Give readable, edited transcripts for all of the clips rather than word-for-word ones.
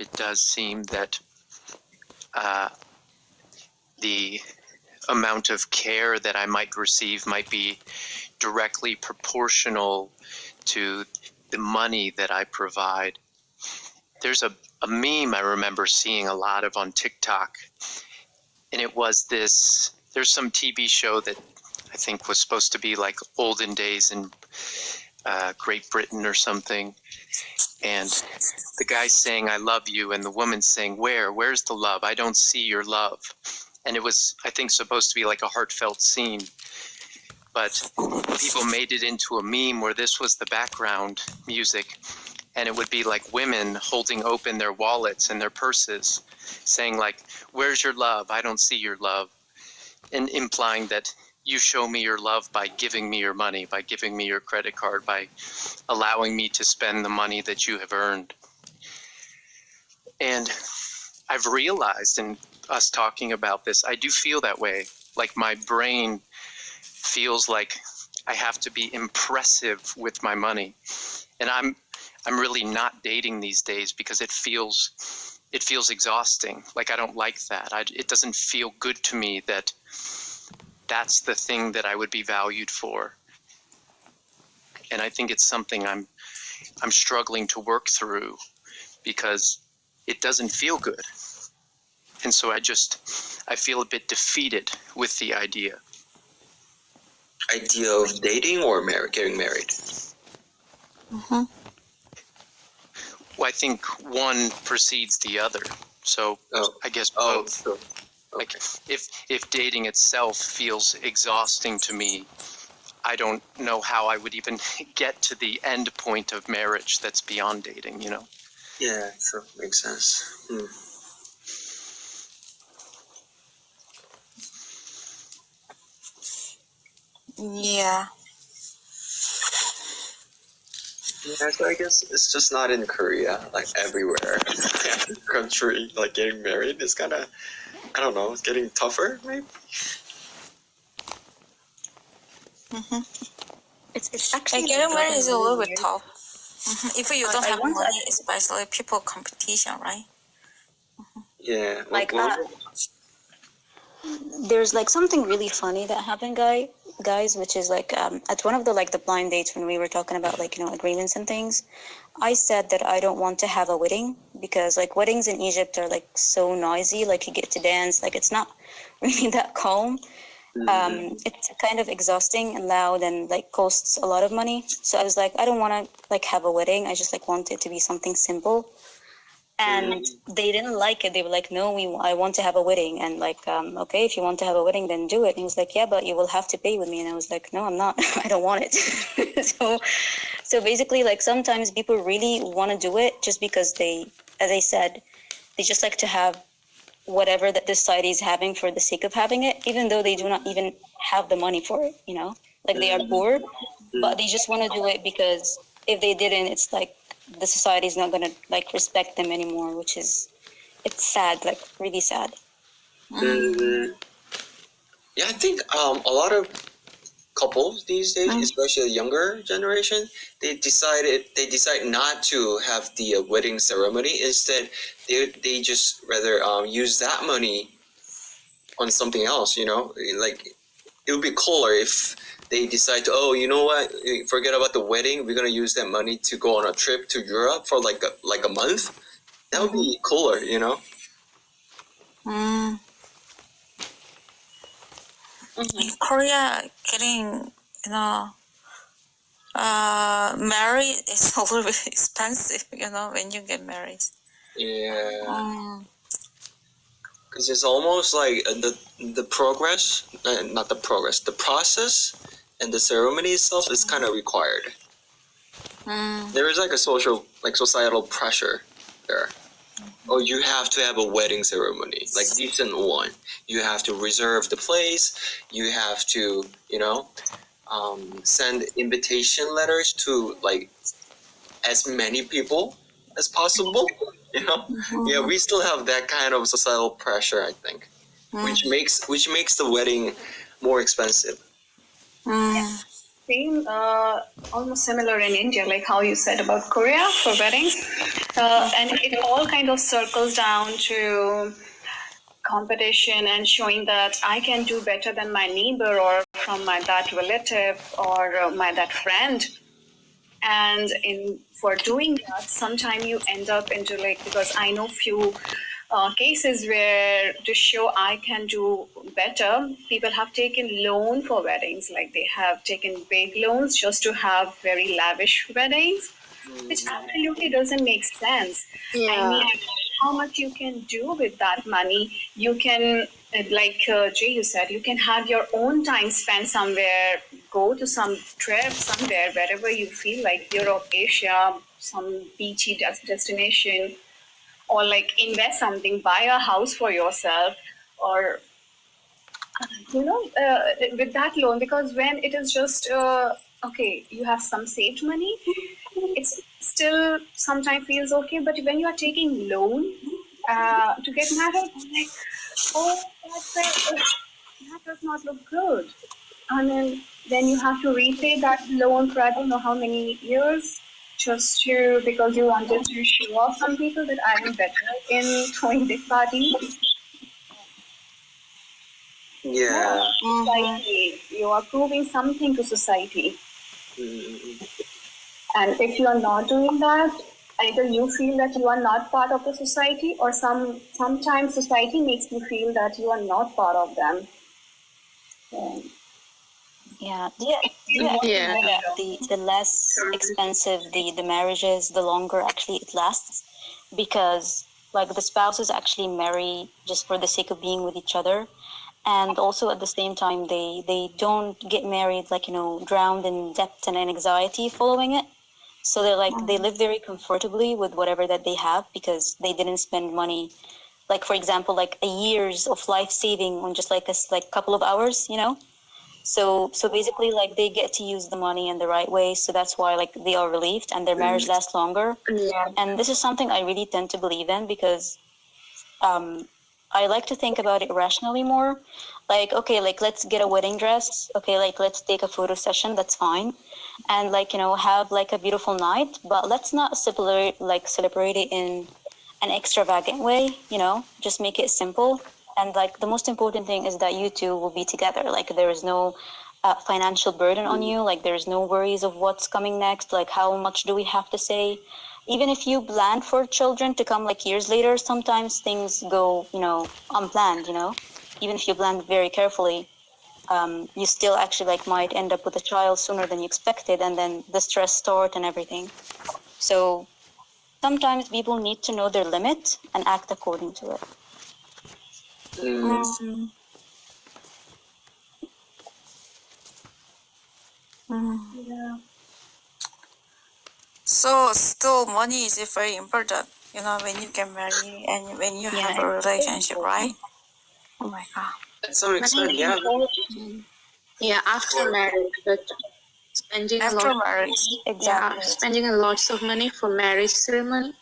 it does seem that the amount of care that I might receive might be directly proportional to the money that I provide. There's a meme I remember seeing a lot of on TikTok, and it was this, there's some TV show that I think was supposed to be like olden days in Great Britain or something, and the guy saying, "I love you," and the woman saying, where's the love? I don't see your love. And it was, I think, supposed to be like a heartfelt scene, but people made it into a meme where this was the background music, and it would be like women holding open their wallets and their purses, saying like, "Where's your love? I don't see your love," and implying that you show me your love by giving me your money, by giving me your credit card, by allowing me to spend the money that you have earned. And I've realized in us talking about this, I do feel that way. Like my brain feels like I have to be impressive with my money. And I'm really not dating these days because it feels exhausting. Like I don't like that. It doesn't feel good to me that that's the thing that I would be valued for. And I think it's something I'm struggling to work through because it doesn't feel good. And so I feel a bit defeated with the idea. Idea of dating or getting married? Mm-hmm. Well, I think one precedes the other. So I guess both. Sure. Like if dating itself feels exhausting to me, I don't know how I would even get to the end point of marriage that's beyond dating, you know? Yeah, sure. Makes sense. Yeah. Yeah, so I guess it's just not in Korea, like everywhere. Country, like getting married is kind of, I don't know, it's getting tougher, maybe? Mm-hmm. It's actually Getting married gotten is a little really bit weird. tough. If you don't I have once money, especially people competition, right? Yeah. Like there's like something really funny that happened, guys, which is like at one of the blind dates when we were talking about like, you know, agreements and things, I said that I don't want to have a wedding because like weddings in Egypt are like so noisy, like you get to dance, like it's not really that calm. It's kind of exhausting and loud and like costs a lot of money. So I was like, I don't want to like have a wedding. I just like want it to be something simple. And they didn't like it. They were like, no, I want to have a wedding. And like, okay, if you want to have a wedding, then do it. And he was like, yeah, but you will have to pay with me. And I was like, no, I'm not. I don't want it. So basically, like sometimes people really want to do it just because they, as I said, they just like to have whatever that the society is having for the sake of having it, even though they do not even have the money for it, you know? Like they are poor, but they just want to do it because if they didn't, it's like the society is not going to like respect them anymore, which is, it's sad, like really sad. Yeah, I think a lot of couples these days, especially the younger generation, they decide not to have the wedding ceremony. Instead, they just rather use that money on something else. You know, like it would be cooler if they decide to, oh, you know what, forget about the wedding. We're gonna use that money to go on a trip to Europe for like a month. That would be cooler, you know. In Korea, getting, you know, married is a little bit expensive, you know, when you get married. Yeah. Because it's almost like the progress, not the progress, the process and the ceremony itself is kind of required. There is like a societal pressure there. Oh, you have to have a wedding ceremony, like decent one. You have to reserve the place. You have to, you know, send invitation letters to like as many people as possible. You know, yeah, we still have that kind of societal pressure, I think, which makes the wedding more expensive. same, almost similar in India, like how you said about Korea for weddings. And it all kind of circles down to competition and showing that I can do better than my neighbor or from my that relative or my that friend. And for doing that, sometimes you end up into like, because I know few cases where to show I can do better, people have taken loan for weddings. Like they have taken big loans just to have very lavish weddings, which absolutely doesn't make sense. I mean, how much you can do with that money? You can, like Jay, you said, you can have your own time spent somewhere, go to some trip somewhere, wherever you feel like Europe, Asia, some beachy destination, or like invest something, buy a house for yourself, or with that loan. Because when it is just okay, you have some saved money, it's still sometimes feels okay. But when you are taking loan to get married, I'm like, oh, that does not look good. And then you have to repay that loan for I don't know how many years, just to because you wanted to show off some people that I am better in throwing big party. Yeah. Society, you are proving something to society. And if you are not doing that, either you feel that you are not part of the society, or sometimes society makes you feel that you are not part of them. Yeah. Do you actually know that the less expensive the marriage is, the longer actually it lasts? Because like the spouses actually marry just for the sake of being with each other. And also at the same time, they don't get married like, drowned in debt and anxiety following it. So they're like, they live very comfortably with whatever that they have because they didn't spend money. Like, for example, like a years of life saving on just like a couple of hours, So basically, like they get to use the money in the right way. So that's why like they are relieved and their marriage lasts longer. Yeah. And this is something I really tend to believe in because I like to think about it rationally more. Like, okay, like let's get a wedding dress. Okay, like let's take a photo session. That's fine. And like, have like a beautiful night, but let's not celebrate it in an extravagant way, just make it simple. And like the most important thing is that you two will be together. Like there is no financial burden on you. Like there's no worries of what's coming next. Like how much do we have to say? Even if you plan for children to come like years later, sometimes things go, unplanned, even if you plan very carefully, you still actually like might end up with a child sooner than you expected. And then the stress start and everything. So sometimes people need to know their limit and act according to it. Yeah. So still money is very important, when you get married and when you have a relationship, right? Oh my God. To some extent, yeah. Yeah, after marriage, but spending After marriage. Exactly. Yeah, spending a lots of money for marriage ceremony,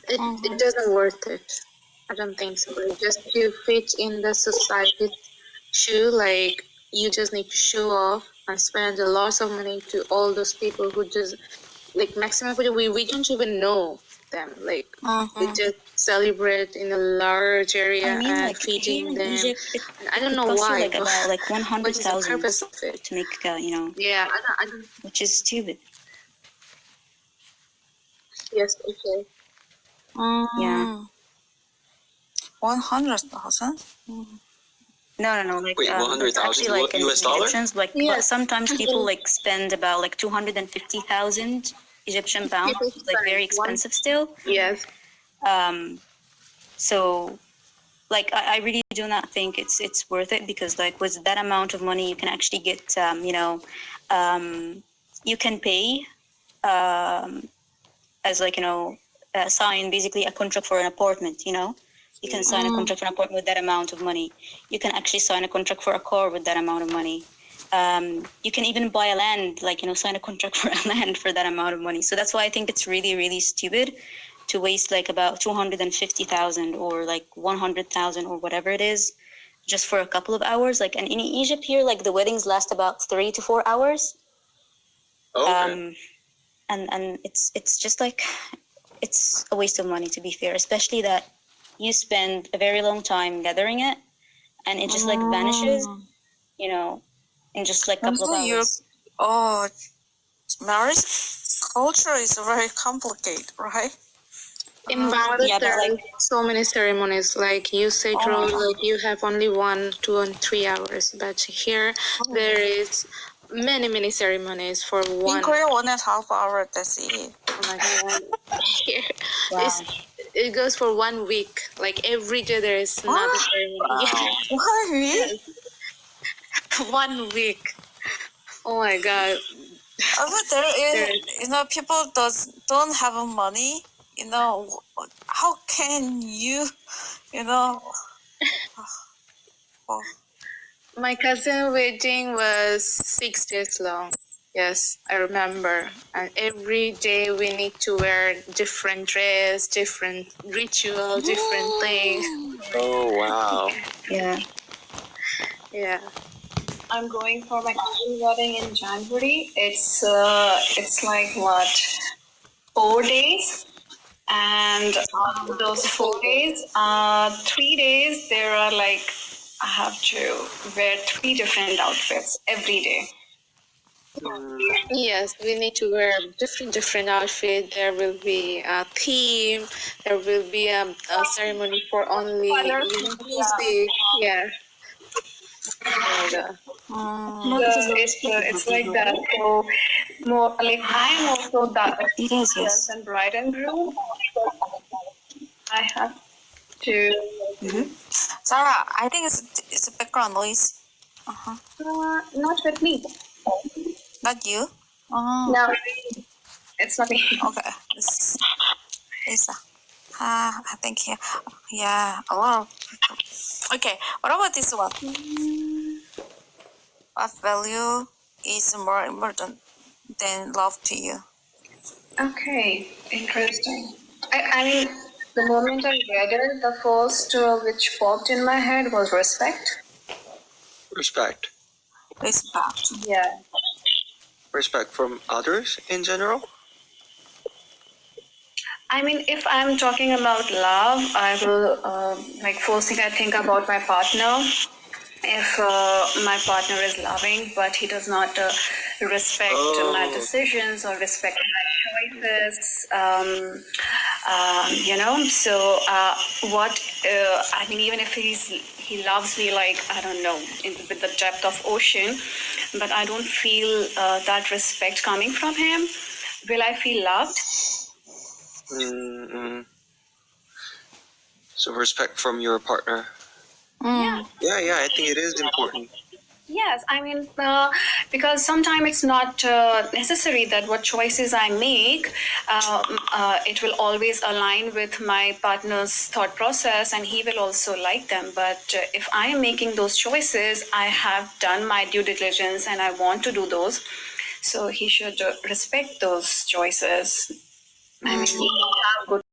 it doesn't worth it. I don't think so. Just to fit in the society shoe, like you just need to show off and spend a lot of money to all those people who just like maximum people we don't even know them. Like they just celebrate in a large area I mean, and like feeding here in them. Egypt, And I don't know costs why. you like about like What is the 100,000 purpose of it? to make, Yeah, I don't. which is stupid. Yes, okay. Yeah. 100,000? No. Like Wait, it's 100,000 actually like in US dollar? Egyptians, like but Yes. sometimes people like spend about like 250,000 Egyptian pounds, People which is like very spend one. expensive still. Yes. So like I really do not think it's worth it because like with that amount of money you can actually get you can pay as like sign basically a contract for an apartment. You can sign a contract for an apartment with that amount of money. You can actually sign a contract for a car with that amount of money. You can even buy a land, like sign a contract for a land for that amount of money. So that's why I think it's really, really stupid to waste like about 250,000 or like 100,000 or whatever it is, just for a couple of hours. Like, and in Egypt here, like the weddings last about 3 to 4 hours. Okay. And it's just like it's a waste of money, to be fair, especially that you spend a very long time gathering it and it just like vanishes, you know, in just like a couple of hours. Marriage culture is very complicated, right? In Bangladesh, Yeah, but there are like so many ceremonies. Like you said, Rose, like you have only 1, 2, and 3 hours. But here, there is many ceremonies for In one. Korea, 1.5 hours, that's it. Oh my god! Here, wow. it goes for 1 week. Like every day, there is another ceremony. Why me? Yes. 1 week. Oh my god! But there is, people don't have money. How can you, you know? My cousin's wedding was 6 days long. Yes, I remember. And every day we need to wear different dress, different ritual, different things. Oh wow. Yeah. Yeah. I'm going for my cousin's wedding in January. It's like what, 4 days, and those 4 days, 3 days there are like I have to wear 3 different outfits every day. Yes, we need to wear different outfit. There will be a theme. There will be a ceremony for only music. Yeah. Oh my god. It's like that. So more like I'm also that It is, yes. than bride and groom. I have to. Sarah, I think it's a background noise. Not with me. Not you? No, it's not me. Okay. It's Lisa. I think here. Yeah, a lot of people. Okay, what about this one? What value is more important than love to you? Okay, interesting. I mean, the moment I read it, the first which popped in my head was respect. Respect. Respect. Yeah. Respect from others in general. I mean, if I'm talking about love, I will, like, first thing I think about my partner. If my partner is loving, but he does not respect my decisions or respect my choices, so what, I mean, even if he loves me, like, I don't know, with the depth of ocean, but I don't feel that respect coming from him, will I feel loved? So respect from your partner. Yeah. Yeah, I think it is important. Yes, I mean, because sometimes it's not necessary that what choices I make, it will always align with my partner's thought process and he will also like them. But if I am making those choices, I have done my due diligence and I want to do those. So he should respect those choices. I mean, we have good